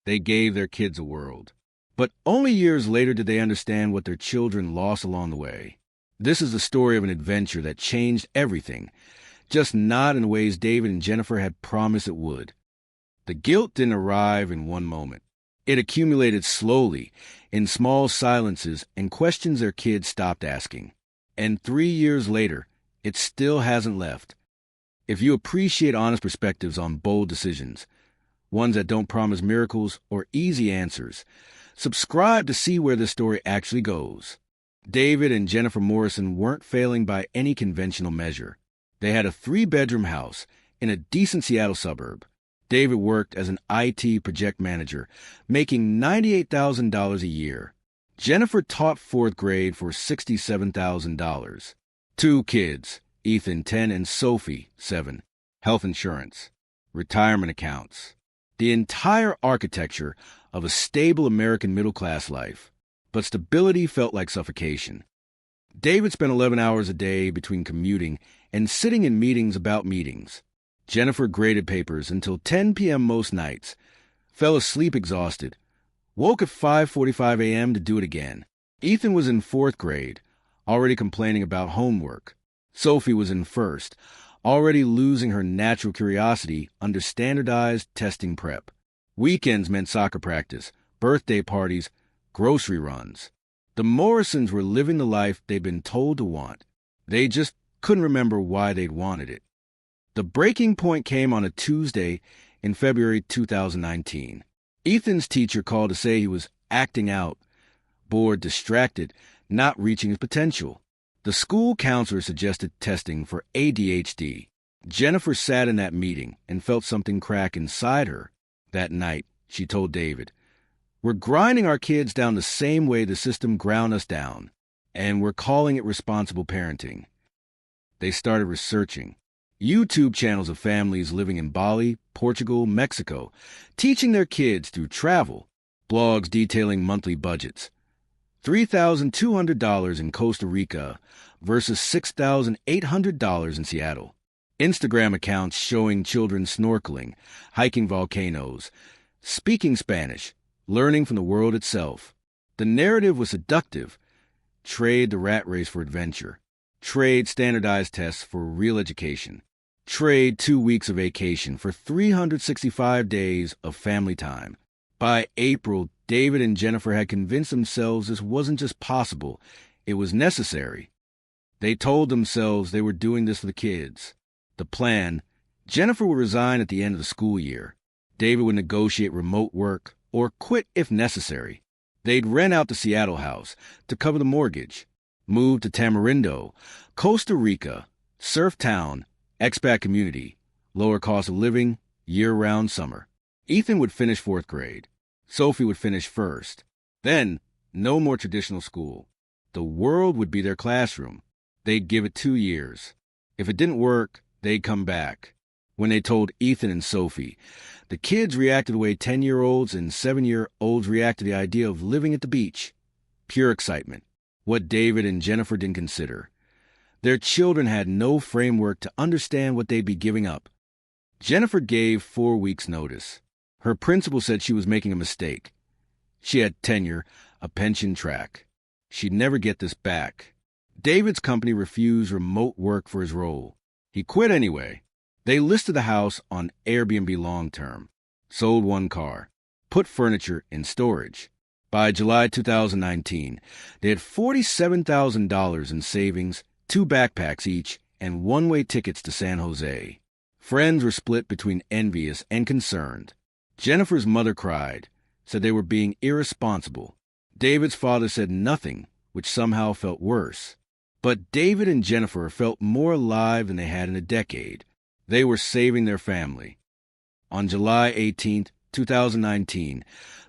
They gave their kids a world. But only years later did they understand what their children lost along the way. This is the story of an adventure that changed everything, just not in the ways David and Jennifer had promised it would. The guilt didn't arrive in one moment. It accumulated slowly, in small silences and questions their kids stopped asking. And 3 years later, it still hasn't left. If you appreciate honest perspectives on bold decisions, ones that don't promise miracles or easy answers, subscribe to see where this story actually goes. David and Jennifer Morrison weren't failing by any conventional measure. They had a 3-bedroom house in a decent Seattle suburb. David worked as an IT project manager, making $98,000 a year. Jennifer taught 4th grade for $67,000. 2 kids, Ethan, 10, and Sophie, 7. Health insurance, retirement accounts. The entire architecture of a stable American middle-class life. But stability felt like suffocation. David spent 11 hours a day between commuting and sitting in meetings about meetings. Jennifer graded papers until 10 p.m. most nights, fell asleep exhausted, woke at 5:45 a.m. to do it again. Ethan was in 4th grade, already complaining about homework. Sophie was in 1st, already losing her natural curiosity under standardized testing prep. Weekends meant soccer practice, birthday parties, grocery runs. The Morrisons were living the life they'd been told to want. They just couldn't remember why they'd wanted it. The breaking point came on a Tuesday in February 2019. Ethan's teacher called to say he was acting out, bored, distracted, not reaching his potential. The school counselor suggested testing for ADHD. Jennifer sat in that meeting and felt something crack inside her. That night, she told David, "We're grinding our kids down the same way the system ground us down, and we're calling it responsible parenting." They started researching. YouTube channels of families living in Bali, Portugal, Mexico, teaching their kids through travel, blogs detailing monthly budgets. $3,200 in Costa Rica versus $6,800 in Seattle. Instagram accounts showing children snorkeling, hiking volcanoes, speaking Spanish, learning from the world itself. The narrative was seductive. Trade the rat race for adventure. Trade standardized tests for real education. Trade 2 weeks of vacation for 365 days of family time. By April, David and Jennifer had convinced themselves this wasn't just possible, it was necessary. They told themselves they were doing this for the kids. The plan: Jennifer would resign at the end of the school year. David would negotiate remote work or quit if necessary. They'd rent out the Seattle house to cover the mortgage, move to Tamarindo, Costa Rica, surf town, expat community, lower cost of living, year-round summer. Ethan would finish 4th grade. Sophie would finish 1st. Then, no more traditional school. The world would be their classroom. They'd give it 2 years. If it didn't work, they'd come back. When they told Ethan and Sophie, the kids reacted the way 10-year-olds and 7-year-olds react to the idea of living at the beach. Pure excitement. What David and Jennifer didn't consider. Their children had no framework to understand what they'd be giving up. Jennifer gave 4 weeks' notice. Her principal said she was making a mistake. She had tenure, a pension track. She'd never get this back. David's company refused remote work for his role. He quit anyway. They listed the house on Airbnb long-term, sold 1 car, put furniture in storage. By July 2019, they had $47,000 in savings, 2 backpacks each, and one-way tickets to San Jose. Friends were split between envious and concerned. Jennifer's mother cried, said they were being irresponsible. David's father said nothing, which somehow felt worse. But David and Jennifer felt more alive than they had in a decade. They were saving their family. On July 18, 2019,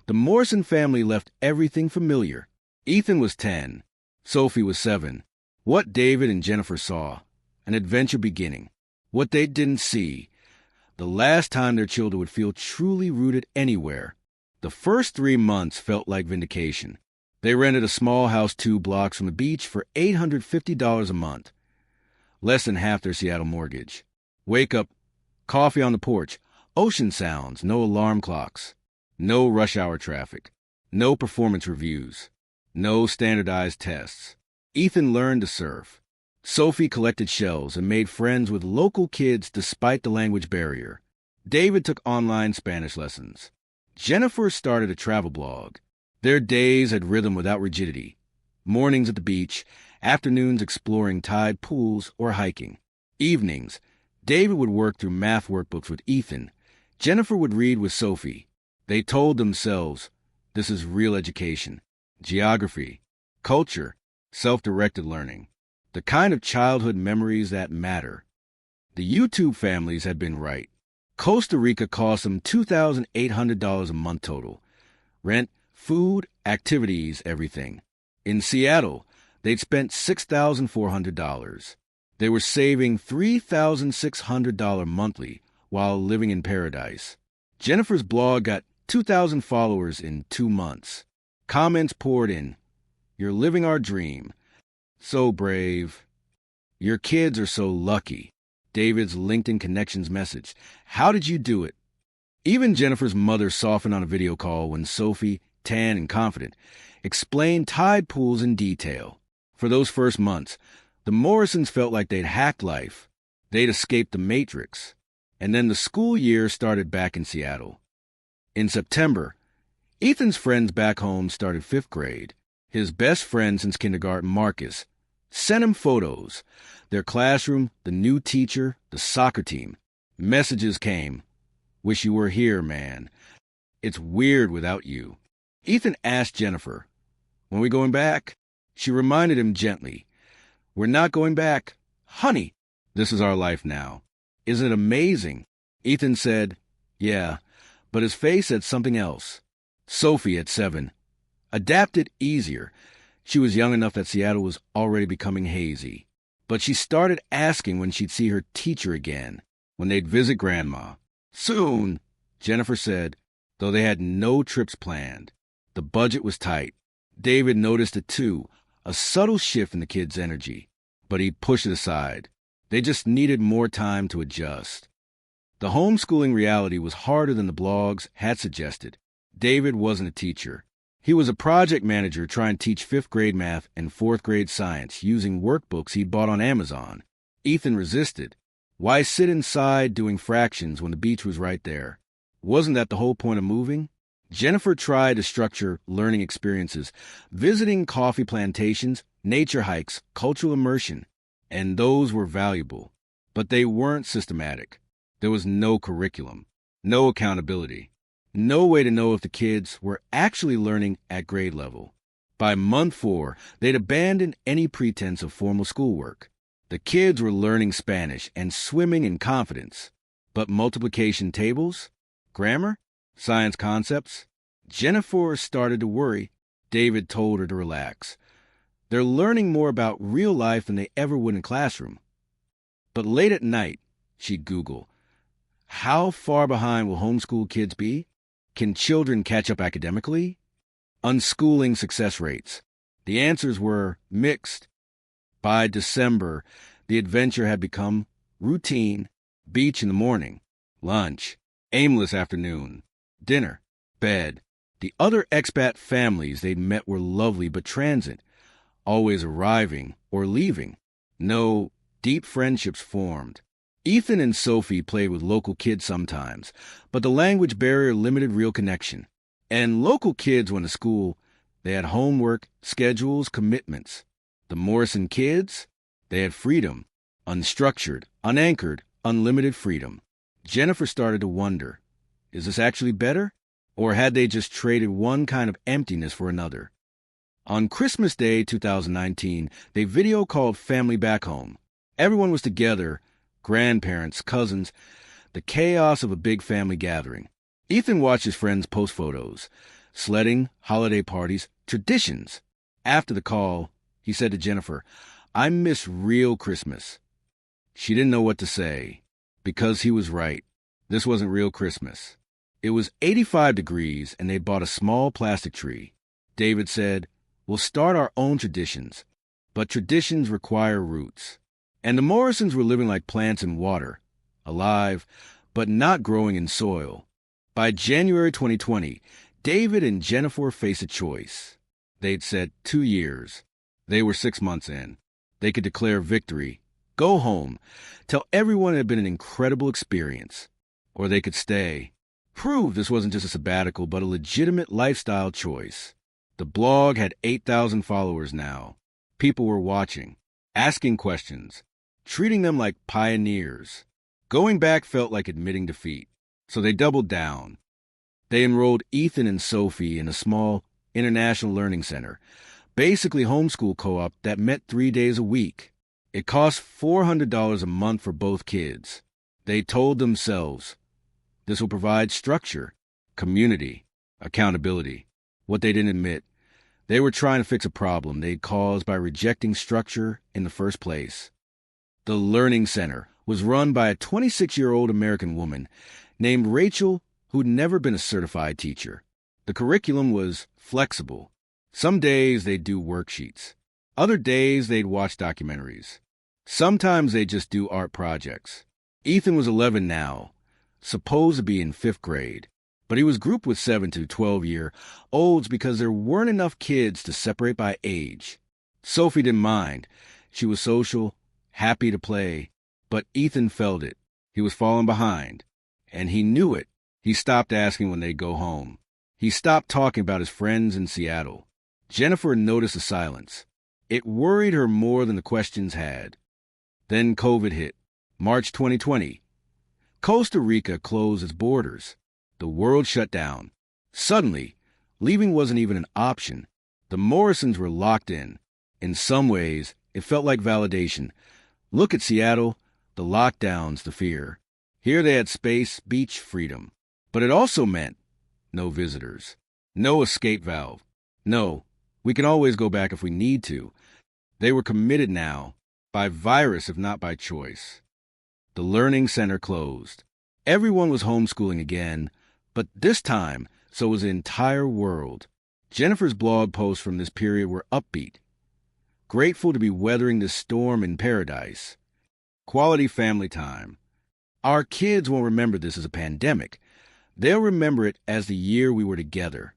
the Morrison family left everything familiar. Ethan was 10. Sophie was 7. What David and Jennifer saw, an adventure beginning. What they didn't see, the last time their children would feel truly rooted anywhere. The first 3 months felt like vindication. They rented a small house 2 blocks from the beach for $850 a month, less than half their Seattle mortgage. Wake up, coffee on the porch, ocean sounds, no alarm clocks. No rush hour traffic. No performance reviews. No standardized tests. Ethan learned to surf. Sophie collected shells and made friends with local kids despite the language barrier. David took online Spanish lessons. Jennifer started a travel blog. Their days had rhythm without rigidity. Mornings at the beach, afternoons exploring tide pools or hiking. Evenings, David would work through math workbooks with Ethan. Jennifer would read with Sophie. They told themselves, this is real education. Geography, culture, self-directed learning. The kind of childhood memories that matter. The YouTube families had been right. Costa Rica cost them $2,800 a month total. Rent, food, activities, everything. In Seattle, they'd spent $6,400. They were saving $3,600 monthly while living in paradise. Jennifer's blog got 2,000 followers in 2 months. Comments poured in. You're living our dream. So brave. Your kids are so lucky. David's LinkedIn Connections message. How did you do it? Even Jennifer's mother softened on a video call when Sophie, tan and confident, explained tide pools in detail. For those first months, the Morrisons felt like they'd hacked life. They'd escaped the Matrix. And then the school year started back in Seattle. In September, Ethan's friends back home started 5th grade. His best friend since kindergarten, Marcus, sent him photos. Their classroom, the new teacher, the soccer team. Messages came. Wish you were here, man. It's weird without you. Ethan asked Jennifer, when we going back? She reminded him gently, we're not going back. Honey, this is our life now. Isn't it amazing? Ethan said, yeah, but his face said something else. Sophie, at 7, adapted easier. She was young enough that Seattle was already becoming hazy. But she started asking when she'd see her teacher again, when they'd visit Grandma. Soon, Jennifer said, though they had no trips planned. The budget was tight. David noticed it too, a subtle shift in the kids' energy. But he pushed it aside. They just needed more time to adjust. The homeschooling reality was harder than the blogs had suggested. David wasn't a teacher. He was a project manager trying to teach 5th grade math and 4th grade science using workbooks he'd bought on Amazon. Ethan resisted. Why sit inside doing fractions when the beach was right there? Wasn't that the whole point of moving? Jennifer tried to structure learning experiences, visiting coffee plantations, nature hikes, cultural immersion, and those were valuable. But they weren't systematic. There was no curriculum, no accountability. No way to know if the kids were actually learning at grade level. By month 4, they'd abandoned any pretense of formal schoolwork. The kids were learning Spanish and swimming in confidence. But multiplication tables? Grammar? Science concepts? Jennifer started to worry. David told her to relax. They're learning more about real life than they ever would in classroom. But late at night, she'd Google, how far behind will homeschool kids be? Can children catch up academically? Unschooling success rates. The answers were mixed. By December, the adventure had become routine. Beach in the morning, lunch, aimless afternoon, dinner, bed. The other expat families they'd met were lovely but transient, always arriving or leaving. No deep friendships formed. Ethan and Sophie played with local kids sometimes, but the language barrier limited real connection. And local kids went to school. They had homework, schedules, commitments. The Morrison kids, they had freedom, unstructured, unanchored, unlimited freedom. Jennifer started to wonder, is this actually better? Or had they just traded one kind of emptiness for another? On Christmas Day 2019, they video called family back home. Everyone was together, grandparents, cousins, the chaos of a big family gathering. Ethan watched his friends post photos, sledding, holiday parties, traditions. After the call, he said to Jennifer, I miss real Christmas. She didn't know what to say, because he was right. This wasn't real Christmas. It was 85 degrees, and they bought a small plastic tree. David said, we'll start our own traditions, but traditions require roots. And the Morrisons were living like plants in water, alive, but not growing in soil. By January 2020, David and Jennifer faced a choice. They'd said 2 years. They were 6 months in. They could declare victory, go home, tell everyone it had been an incredible experience. Or they could stay, prove this wasn't just a sabbatical but a legitimate lifestyle choice. The blog had 8,000 followers now. People were watching, asking questions, treating them like pioneers. Going back felt like admitting defeat, so they doubled down. They enrolled Ethan and Sophie in a small international learning center, basically homeschool co-op that met 3 days a week. It cost $400 a month for both kids. They told themselves, this will provide structure, community, accountability. What they didn't admit, they were trying to fix a problem they'd caused by rejecting structure in the first place. The Learning Center was run by a 26-year-old American woman named Rachel who'd never been a certified teacher. The curriculum was flexible. Some days they'd do worksheets. Other days they'd watch documentaries. Sometimes they'd just do art projects. Ethan was 11 now, supposed to be in 5th grade, but he was grouped with 7 to 12-year-olds because there weren't enough kids to separate by age. Sophie didn't mind. She was social, happy to play, but Ethan felt it. He was falling behind, and he knew it. He stopped asking when they'd go home. He stopped talking about his friends in Seattle. Jennifer noticed the silence. It worried her more than the questions had. Then COVID hit. March 2020. Costa Rica closed its borders. The world shut down. Suddenly, leaving wasn't even an option. The Morrisons were locked in. In some ways, it felt like validation. Look at Seattle, the lockdowns, the fear. Here they had space, beach, freedom. But it also meant no visitors, no escape valve. No, we can always go back if we need to. They were committed now, by virus if not by choice. The Learning Center closed. Everyone was homeschooling again, but this time, so was the entire world. Jennifer's blog posts from this period were upbeat. Grateful to be weathering this storm in paradise. Quality family time. Our kids won't remember this as a pandemic. They'll remember it as the year we were together.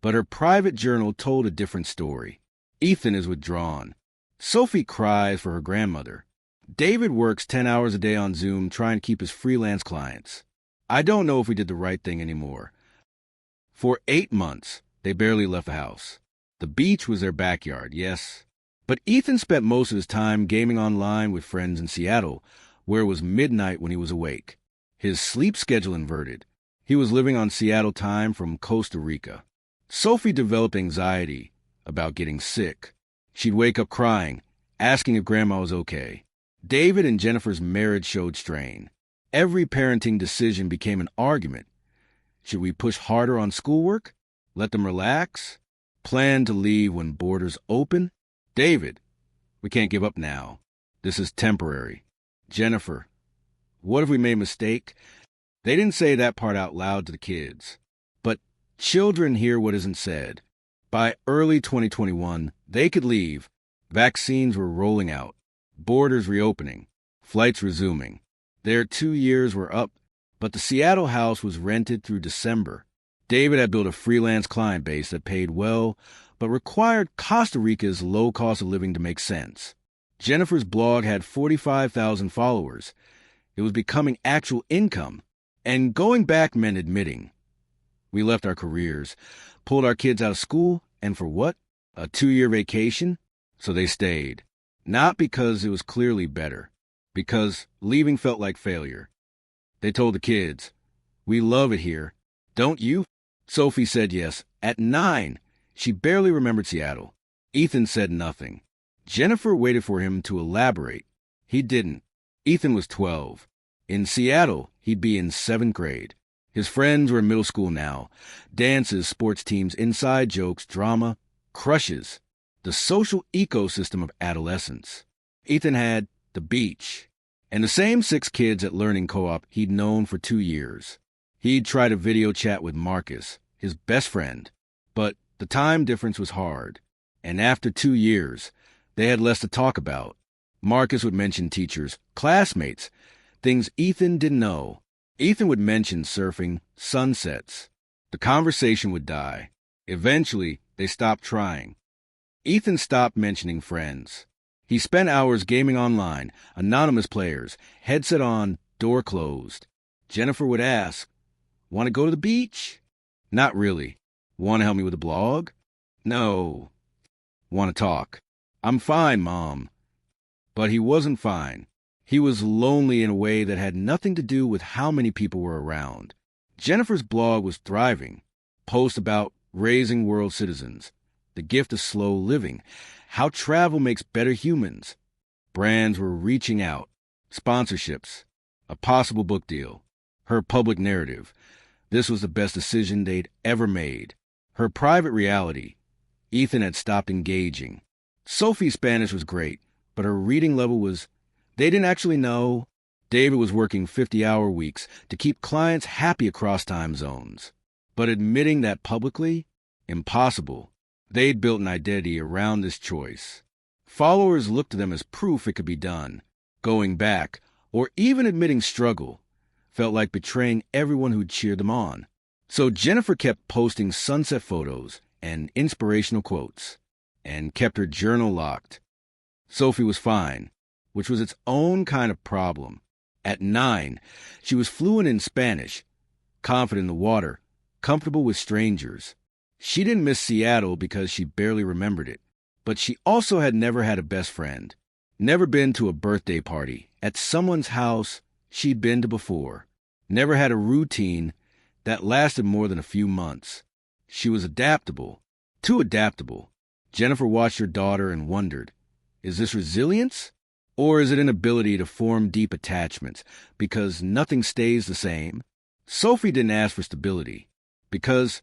But her private journal told a different story. Ethan is withdrawn. Sophie cries for her grandmother. David works 10 hours a day on Zoom trying to keep his freelance clients. I don't know if we did the right thing anymore. For 8 months, they barely left the house. The beach was their backyard, yes. But Ethan spent most of his time gaming online with friends in Seattle, where it was midnight when he was awake. His sleep schedule inverted. He was living on Seattle time from Costa Rica. Sophie developed anxiety about getting sick. She'd wake up crying, asking if Grandma was okay. David and Jennifer's marriage showed strain. Every parenting decision became an argument. Should we push harder on schoolwork? Let them relax? Plan to leave when borders open? David, we can't give up now. This is temporary. Jennifer, what if we made a mistake? They didn't say that part out loud to the kids. But children hear what isn't said. By early 2021, they could leave. Vaccines were rolling out. Borders reopening. Flights resuming. Their 2 years were up, but the Seattle house was rented through December. David had built a freelance client base that paid well, but required Costa Rica's low cost of living to make sense. Jennifer's blog had 45,000 followers. It was becoming actual income. And going back meant admitting. We left our careers, pulled our kids out of school, and for what? A 2-year vacation? So they stayed. Not because it was clearly better, because leaving felt like failure. They told the kids, we love it here. Don't you? Sophie said yes. At 9, she barely remembered Seattle. Ethan said nothing. Jennifer waited for him to elaborate. He didn't. Ethan was 12. In Seattle, he'd be in 7th grade. His friends were in middle school now. Dances, sports teams, inside jokes, drama, crushes. The social ecosystem of adolescence. Ethan had the beach, and the same 6 kids at Learning Co-op he'd known for 2 years. He'd tried a video chat with Marcus, his best friend, but the time difference was hard, and after 2 years, they had less to talk about. Marcus would mention teachers, classmates, things Ethan didn't know. Ethan would mention surfing, sunsets. The conversation would die. Eventually, they stopped trying. Ethan stopped mentioning friends. He spent hours gaming online, anonymous players, headset on, door closed. Jennifer would ask, "Want to go to the beach?" "Not really." "Want to help me with the blog?" "No." "Want to talk?" "I'm fine, Mom." But he wasn't fine. He was lonely in a way that had nothing to do with how many people were around. Jennifer's blog was thriving. Posts about raising world citizens, the gift of slow living, how travel makes better humans. Brands were reaching out. Sponsorships. A possible book deal. Her public narrative. This was the best decision they'd ever made. Her private reality. Ethan had stopped engaging. Sophie's Spanish was great, but her reading level was... They didn't actually know. David was working 50-hour weeks to keep clients happy across time zones. But admitting that publicly? Impossible. They'd built an identity around this choice. Followers looked to them as proof it could be done. Going back, or even admitting struggle, felt like betraying everyone who'd cheered them on. So Jennifer kept posting sunset photos and inspirational quotes, and kept her journal locked. Sophie was fine, which was its own kind of problem. At 9, she was fluent in Spanish, confident in the water, comfortable with strangers. She didn't miss Seattle because she barely remembered it, but she also had never had a best friend, never been to a birthday party at someone's house she'd been to before, never had a routine that lasted more than a few months. She was adaptable, too adaptable. Jennifer watched her daughter and wondered, is this resilience? Or is it an ability to form deep attachments because nothing stays the same? Sophie didn't ask for stability because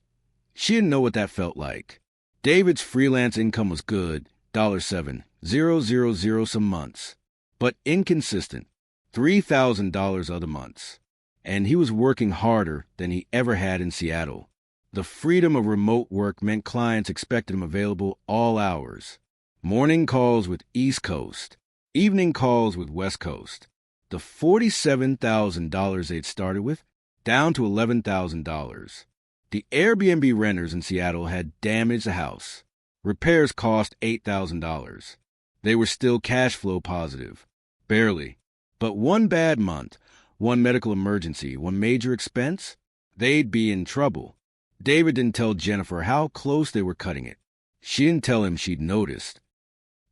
she didn't know what that felt like. David's freelance income was good, $7,000 some months, but inconsistent, $3,000 other months. And he was working harder than he ever had in Seattle. The freedom of remote work meant clients expected him available all hours. Morning calls with East Coast, evening calls with West Coast. The $47,000 they'd started with, down to $11,000. The Airbnb renters in Seattle had damaged the house. Repairs cost $8,000. They were still cash flow positive. Barely. But one bad month, one medical emergency, one major expense, they'd be in trouble. David didn't tell Jennifer how close they were cutting it. She didn't tell him she'd noticed.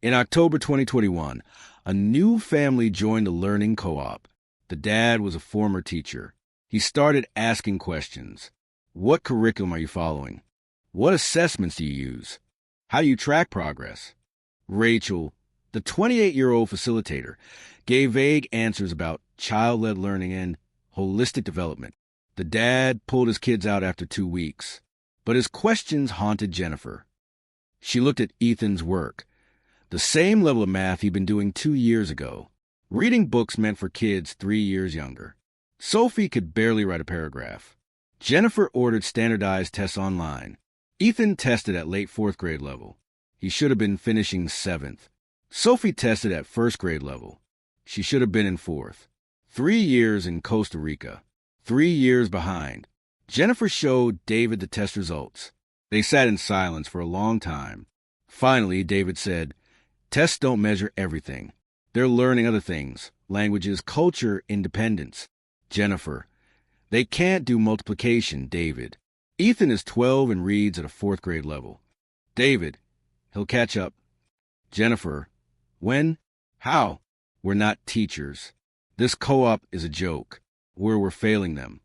In October 2021, a new family joined the learning co-op. The dad was a former teacher. He started asking questions. What curriculum are you following? What assessments do you use? How do you track progress? Rachel, the 28-year-old facilitator, gave vague answers about child-led learning and holistic development. The dad pulled his kids out after 2 weeks, but his questions haunted Jennifer. She looked at Ethan's work, the same level of math he'd been doing 2 years ago. Reading books meant for kids 3 years younger. Sophie could barely write a paragraph. Jennifer ordered standardized tests online. Ethan tested at late 4th grade level. He should have been finishing 7th. Sophie tested at 1st grade level. She should have been in 4th. 3 years in Costa Rica. 3 years behind. Jennifer showed David the test results. They sat in silence for a long time. Finally, David said, "Tests don't measure everything. They're learning other things, languages, culture, independence." Jennifer, "They can't do multiplication, David." Ethan is 12 and reads at a 4th grade level. David, "He'll catch up." Jennifer, "When? How?" "We're not teachers. This co-op is a joke. We're failing them."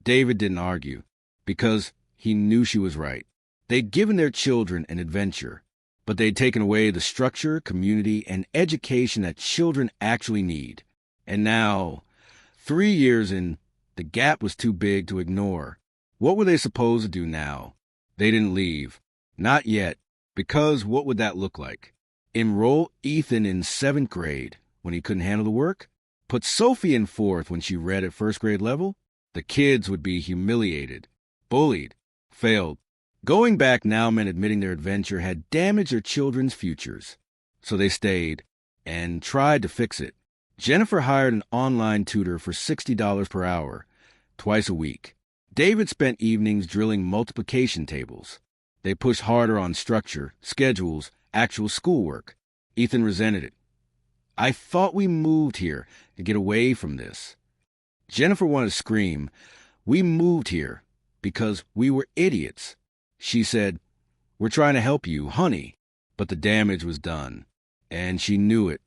David didn't argue, because he knew she was right. They'd given their children an adventure, but they'd taken away the structure, community, and education that children actually need. And now, 3 years in, the gap was too big to ignore. What were they supposed to do now? They didn't leave. Not yet, because what would that look like? Enroll Ethan in 7th grade when he couldn't handle the work? Put Sophie in 4th when she read at 1st grade level? The kids would be humiliated, bullied, failed. Going back now meant admitting their adventure had damaged their children's futures. So they stayed and tried to fix it. Jennifer hired an online tutor for $60 per hour. twice a week. David spent evenings drilling multiplication tables. They pushed harder on structure, schedules, actual schoolwork. Ethan resented it. I thought we moved here to get away from this. Jennifer wanted to scream. We moved here because we were idiots. She said, we're trying to help you, honey. But the damage was done, and she knew it.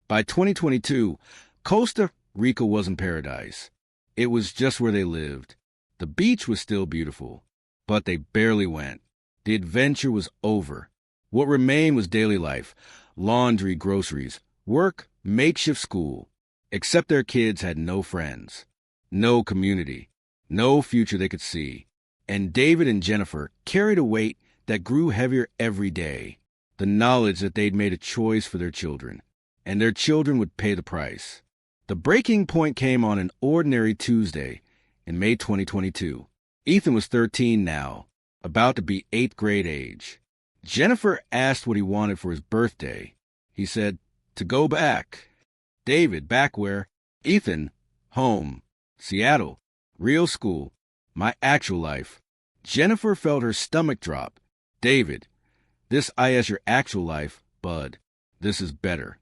By 2022, Costa Rica wasn't paradise. It was just where they lived. The beach was still beautiful, but they barely went. The adventure was over. What remained was daily life, laundry, groceries, work, makeshift school. Except their kids had no friends, no community, no future they could see. And David and Jennifer carried a weight that grew heavier every day. The knowledge that they'd made a choice for their children, and their children would pay the price. The breaking point came on an ordinary Tuesday in May 2022. Ethan was 13 now, about to be 8th grade age. Jennifer asked what he wanted for his birthday. He said, to go back. David, back where? Ethan, home. Seattle, real school, my actual life. Jennifer felt her stomach drop. David, this is your actual life, bud. This is better.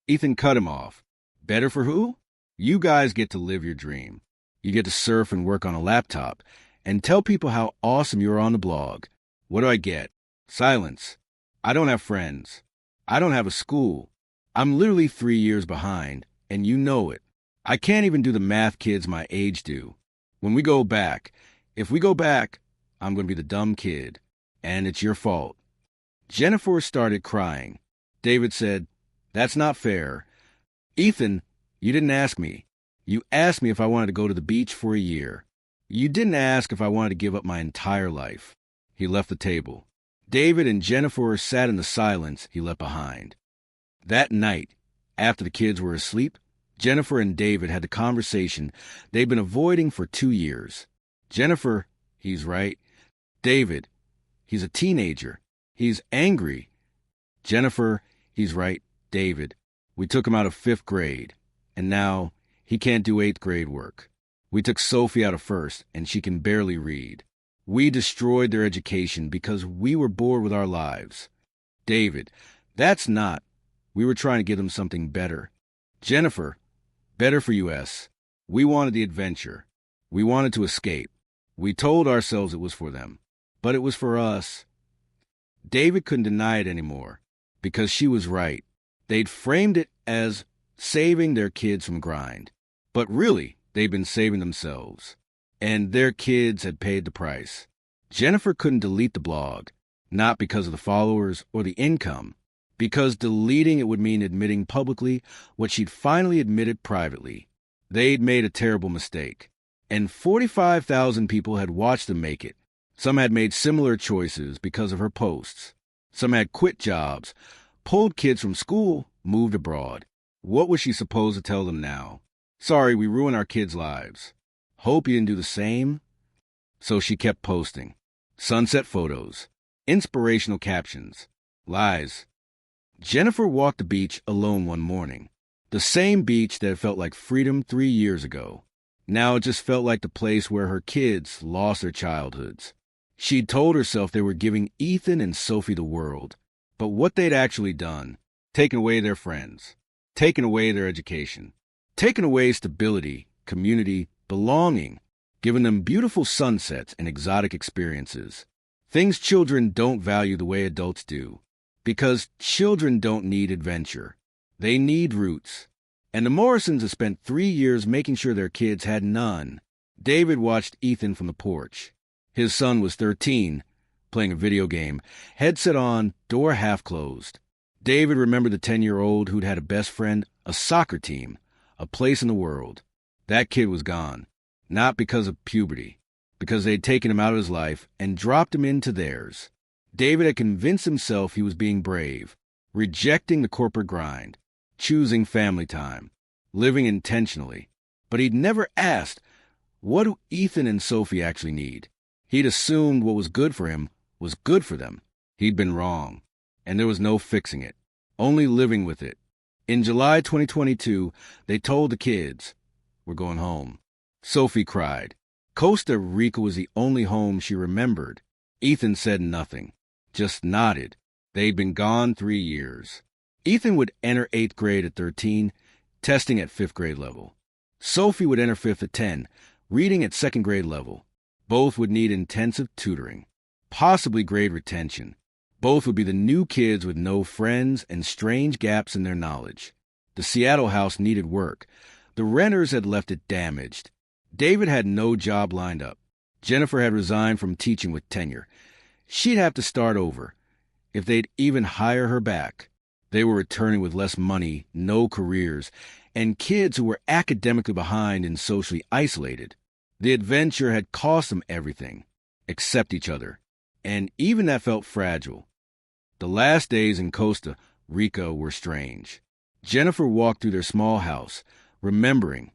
Ethan cut him off. Better for who? You guys get to live your dream. You get to surf and work on a laptop and tell people how awesome you are on the blog. What do I get? Silence. I don't have friends. I don't have a school. I'm literally 3 years behind, and you know it. I can't even do the math kids my age do. When we go back, if we go back, I'm going to be the dumb kid, and it's your fault. Jennifer started crying. David said, that's not fair. Ethan, you didn't ask me. You asked me if I wanted to go to the beach for a year. You didn't ask if I wanted to give up my entire life. He left the table. David and Jennifer sat in the silence he left behind. That night, after the kids were asleep, Jennifer and David had the conversation they'd been avoiding for 2 years. Jennifer, he's right. David, he's a teenager. He's angry. Jennifer, he's right. David, we took him out of 5th grade, and now he can't do 8th grade work. We took Sophie out of 1st, and she can barely read. We destroyed their education because we were bored with our lives. David, that's not. We were trying to give them something better. Jennifer, better for us. We wanted the adventure. We wanted to escape. We told ourselves it was for them, but it was for us. David couldn't deny it anymore, because she was right. They'd framed it as saving their kids from grind, but really, they'd been saving themselves, and their kids had paid the price. Jennifer couldn't delete the blog, not because of the followers or the income, because deleting it would mean admitting publicly what she'd finally admitted privately. They'd made a terrible mistake, and 45,000 people had watched them make it. Some had made similar choices because of her posts. Some had quit jobs, pulled kids from school, moved abroad. What was she supposed to tell them now? Sorry, we ruined our kids' lives. Hope you didn't do the same. So she kept posting. Sunset photos, inspirational captions, lies. Jennifer walked the beach alone one morning. The same beach that felt like freedom 3 years ago. Now it just felt like the place where her kids lost their childhoods. She'd told herself they were giving Ethan and Sophie the world. But what they'd actually done, taken away their friends, taken away their education, taken away stability, community, belonging, given them beautiful sunsets and exotic experiences. Things children don't value the way adults do. Because children don't need adventure. They need roots. And the Morrisons have spent 3 years making sure their kids had none. David watched Ethan from the porch. His son was 13, playing a video game, headset on, door half closed. David remembered the 10-year-old who'd had a best friend, a soccer team, a place in the world. That kid was gone. Not because of puberty, because they'd taken him out of his life and dropped him into theirs. David had convinced himself he was being brave, rejecting the corporate grind, choosing family time, living intentionally. But he'd never asked, what do Ethan and Sophie actually need? He'd assumed what was good for him was good for them. He'd been wrong, and there was no fixing it, only living with it. In July 2022, they told the kids, we're going home. Sophie cried. Costa Rica was the only home she remembered. Ethan said nothing, just nodded. They'd been gone 3 years. Ethan would enter 8th grade at 13, testing at 5th grade level. Sophie would enter 5th at 10, reading at 2nd grade level. Both would need intensive tutoring, possibly grade retention. Both would be the new kids with no friends and strange gaps in their knowledge. The Seattle house needed work. The renters had left it damaged. David had no job lined up. Jennifer had resigned from teaching with tenure. She'd have to start over, if they'd even hire her back. They were returning with less money, no careers, and kids who were academically behind and socially isolated. The adventure had cost them everything, except each other, and even that felt fragile. The last days in Costa Rica were strange. Jennifer walked through their small house, remembering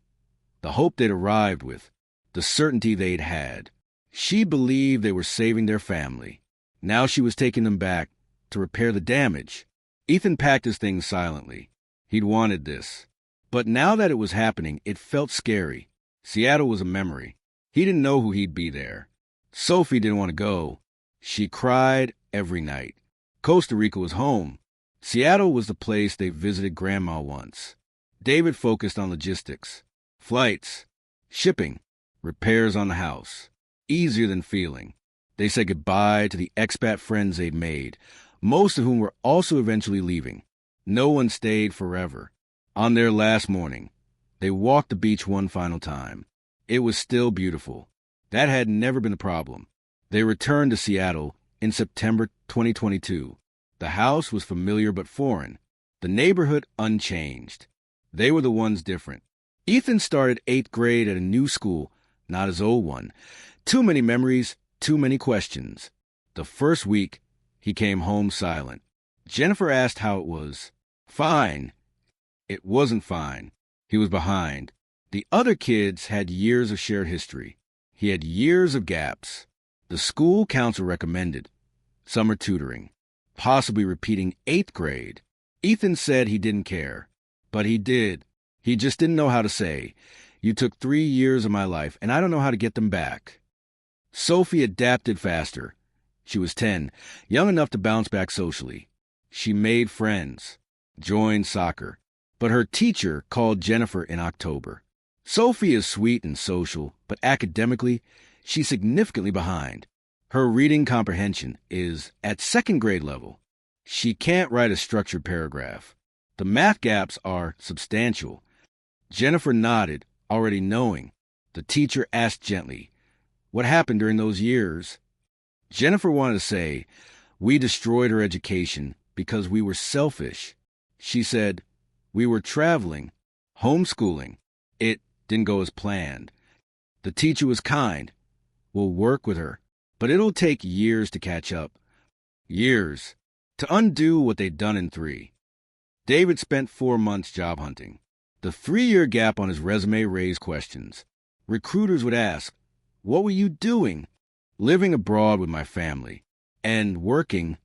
the hope they'd arrived with, the certainty they'd had. She believed they were saving their family. Now she was taking them back to repair the damage. Ethan packed his things silently. He'd wanted this. But now that it was happening, it felt scary. Seattle was a memory. He didn't know who he'd be there. Sophie didn't want to go. She cried every night. Costa Rica was home. Seattle was the place they visited Grandma once. David focused on logistics. Flights, shipping, repairs on the house. Easier than feeling. They said goodbye to the expat friends they'd made, most of whom were also eventually leaving. No one stayed forever. On their last morning, they walked the beach one final time. It was still beautiful. That had never been the problem. They returned to Seattle in September 2022. The house was familiar but foreign. The neighborhood unchanged. They were the ones different. Ethan started 8th grade at a new school, not his old one. Too many memories, too many questions. The first week, he came home silent. Jennifer asked how it was. Fine. It wasn't fine. He was behind. The other kids had years of shared history. He had years of gaps. The school council recommended summer tutoring, possibly repeating 8th grade. Ethan said he didn't care, but he did. He just didn't know how to say, "You took 3 years of my life, and I don't know how to get them back." Sophie adapted faster. She was 10, young enough to bounce back socially. She made friends, joined soccer, but her teacher called Jennifer in October. Sophie is sweet and social, but academically, she's significantly behind. Her reading comprehension is at 2nd grade level. She can't write a structured paragraph. The math gaps are substantial. Jennifer nodded, already knowing. The teacher asked gently, "What happened during those years?" Jennifer wanted to say, "We destroyed her education because we were selfish." She said, "We were traveling, homeschooling. It didn't go as planned." The teacher was kind. "We'll work with her, but it'll take years to catch up. Years. To undo what they'd done in 3. David spent 4 months job hunting. The 3-year gap on his resume raised questions. Recruiters would ask, "What were you doing?" "Living abroad with my family." And working,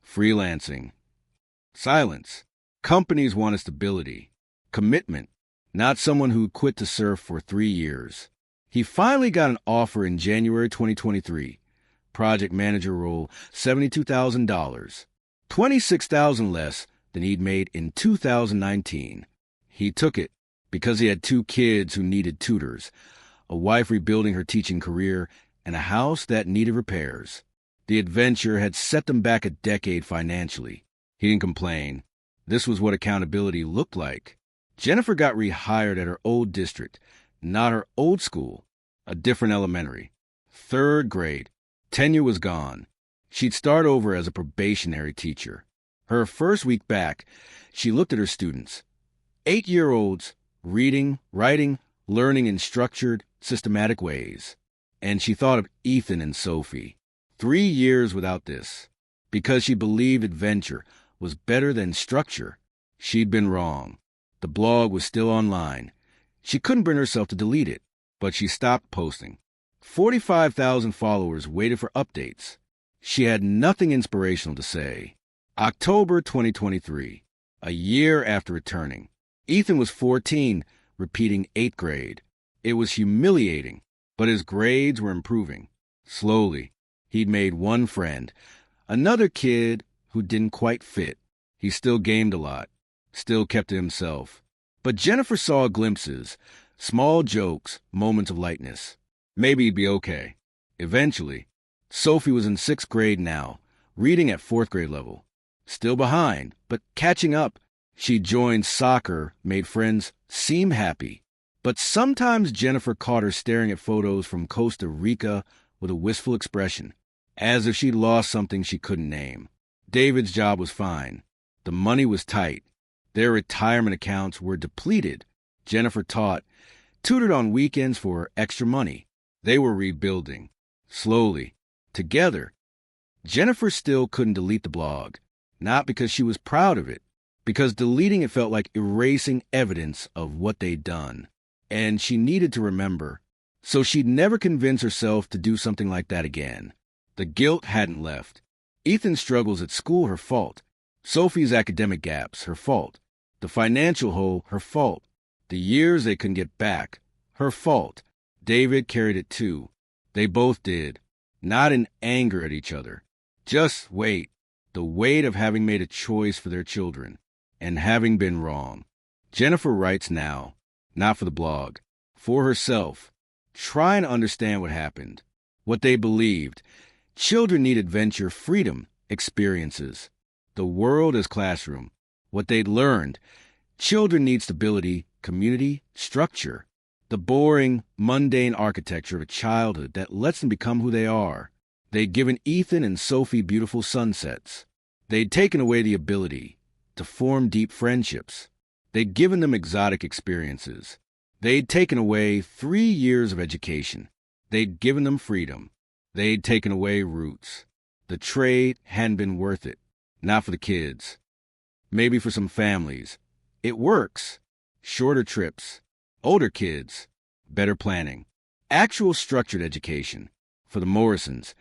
freelancing. Silence. Companies wanted stability. Commitment. Not someone who quit to surf for 3 years. He finally got an offer in January 2023. Project manager role, $72,000. $26,000 less than he'd made in 2019. He took it because he had 2 kids who needed tutors, a wife rebuilding her teaching career, and a house that needed repairs. The adventure had set them back a decade financially. He didn't complain. This was what accountability looked like. Jennifer got rehired at her old district, not her old school, a different elementary. 3rd grade. Tenure was gone. She'd start over as a probationary teacher. Her first week back, she looked at her students. 8-year-olds, reading, writing, learning in structured, systematic ways. And she thought of Ethan and Sophie. 3 years without this. Because she believed adventure was better than structure. She'd been wrong. The blog was still online. She couldn't bring herself to delete it, but she stopped posting. 45,000 followers waited for updates. She had nothing inspirational to say. October 2023, a year after returning. Ethan was 14, repeating 8th grade. It was humiliating, but his grades were improving. Slowly, he'd made one friend, another kid who didn't quite fit. He still gamed a lot, still kept to himself. But Jennifer saw glimpses, small jokes, moments of lightness. Maybe he'd be okay. Eventually, Sophie was in 6th grade now, reading at 4th grade level. Still behind, but catching up. She joined soccer, made friends, seemed happy. But sometimes Jennifer caught her staring at photos from Costa Rica with a wistful expression, as if she'd lost something she couldn't name. David's job was fine. The money was tight. Their retirement accounts were depleted. Jennifer taught, tutored on weekends for extra money. They were rebuilding. Slowly. Together. Jennifer still couldn't delete the blog. Not because she was proud of it, because deleting it felt like erasing evidence of what they'd done. And she needed to remember, so she'd never convince herself to do something like that again. The guilt hadn't left. Ethan's struggles at school, her fault. Sophie's academic gaps, her fault. The financial hole, her fault. The years they couldn't get back, her fault. David carried it too. They both did. Not in anger at each other. Just weight. The weight of having made a choice for their children and having been wrong. Jennifer writes now, not for the blog, for herself, trying to understand what happened, what they believed. Children need adventure, freedom, experiences. The world as classroom, what they'd learned. Children need stability, community, structure. The boring, mundane architecture of a childhood that lets them become who they are. They'd given Ethan and Sophie beautiful sunsets. They'd taken away the ability to form deep friendships. They'd given them exotic experiences. They'd taken away 3 years of education. They'd given them freedom. They'd taken away roots. The trade hadn't been worth it. Not for the kids. Maybe for some families. It works. Shorter trips. Older kids. Better planning. Actual structured education. For the Morrisons,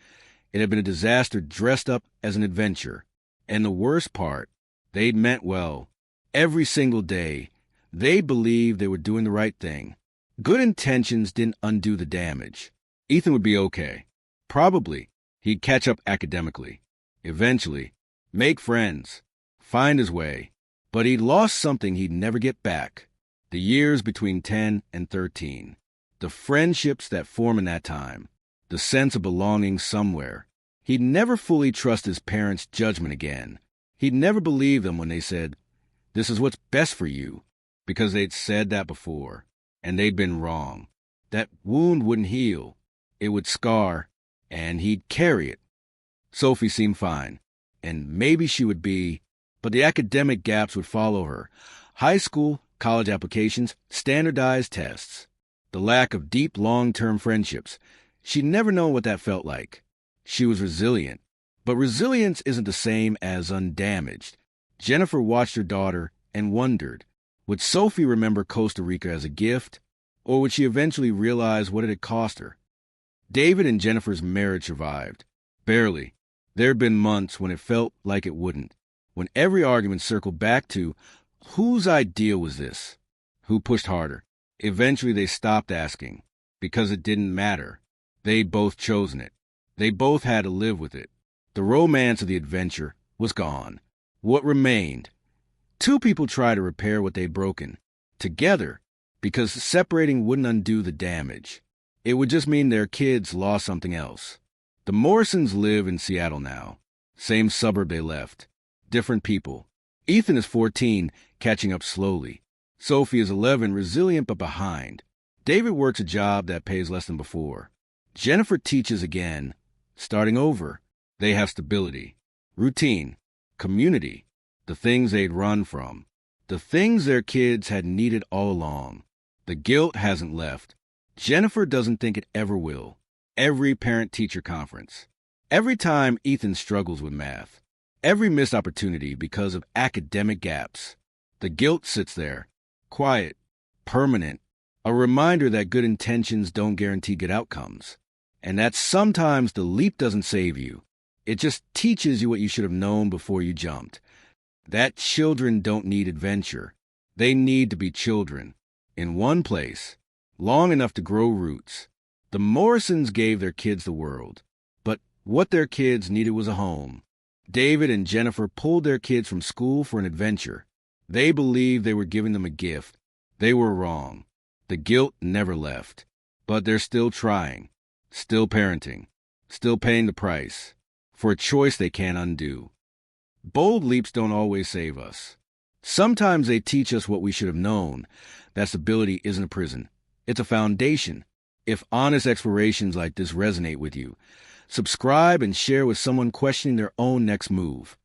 it had been a disaster dressed up as an adventure. And the worst part, they'd meant well. Every single day, they believed they were doing the right thing. Good intentions didn't undo the damage. Ethan would be okay. Probably, he'd catch up academically. Eventually, make friends, find his way. But he'd lost something he'd never get back. The years between 10 and 13. The friendships that form in that time. The sense of belonging somewhere. He'd never fully trust his parents' judgment again. He'd never believe them when they said, "This is what's best for you," because they'd said that before, and they'd been wrong. That wound wouldn't heal. It would scar, and he'd carry it. Sophie seemed fine, and maybe she would be, but the academic gaps would follow her. High school, college applications, standardized tests. The lack of deep, long-term friendships. She'd never known what that felt like. She was resilient. But resilience isn't the same as undamaged. Jennifer watched her daughter and wondered, would Sophie remember Costa Rica as a gift, or would she eventually realize what it had cost her? David and Jennifer's marriage survived. Barely. There had been months when it felt like it wouldn't, when every argument circled back to, whose idea was this? Who pushed harder? Eventually they stopped asking, because it didn't matter. They'd both chosen it. They both had to live with it. The romance of the adventure was gone. What remained? Two people tried to repair what they'd broken. Together. Because separating wouldn't undo the damage. It would just mean their kids lost something else. The Morrisons live in Seattle now. Same suburb they left. Different people. Ethan is 14, catching up slowly. Sophie is 11, resilient but behind. David works a job that pays less than before. Jennifer teaches again, starting over. They have stability, routine, community, the things they'd run from, the things their kids had needed all along. The guilt hasn't left. Jennifer doesn't think it ever will. Every parent-teacher conference, every time Ethan struggles with math, every missed opportunity because of academic gaps, the guilt sits there, quiet, permanent, a reminder that good intentions don't guarantee good outcomes. And that sometimes the leap doesn't save you. It just teaches you what you should have known before you jumped. That children don't need adventure. They need to be children. In one place. long enough to grow roots. The Morrisons gave their kids the world, but what their kids needed was a home. David and Jennifer pulled their kids from school for an adventure. They believed they were giving them a gift. They were wrong. The guilt never left. But they're still trying, still parenting, still paying the price for a choice they can't undo. Bold leaps don't always save us. Sometimes they teach us what we should have known, that stability isn't a prison. It's a foundation. If honest explorations like this resonate with you, subscribe and share with someone questioning their own next move.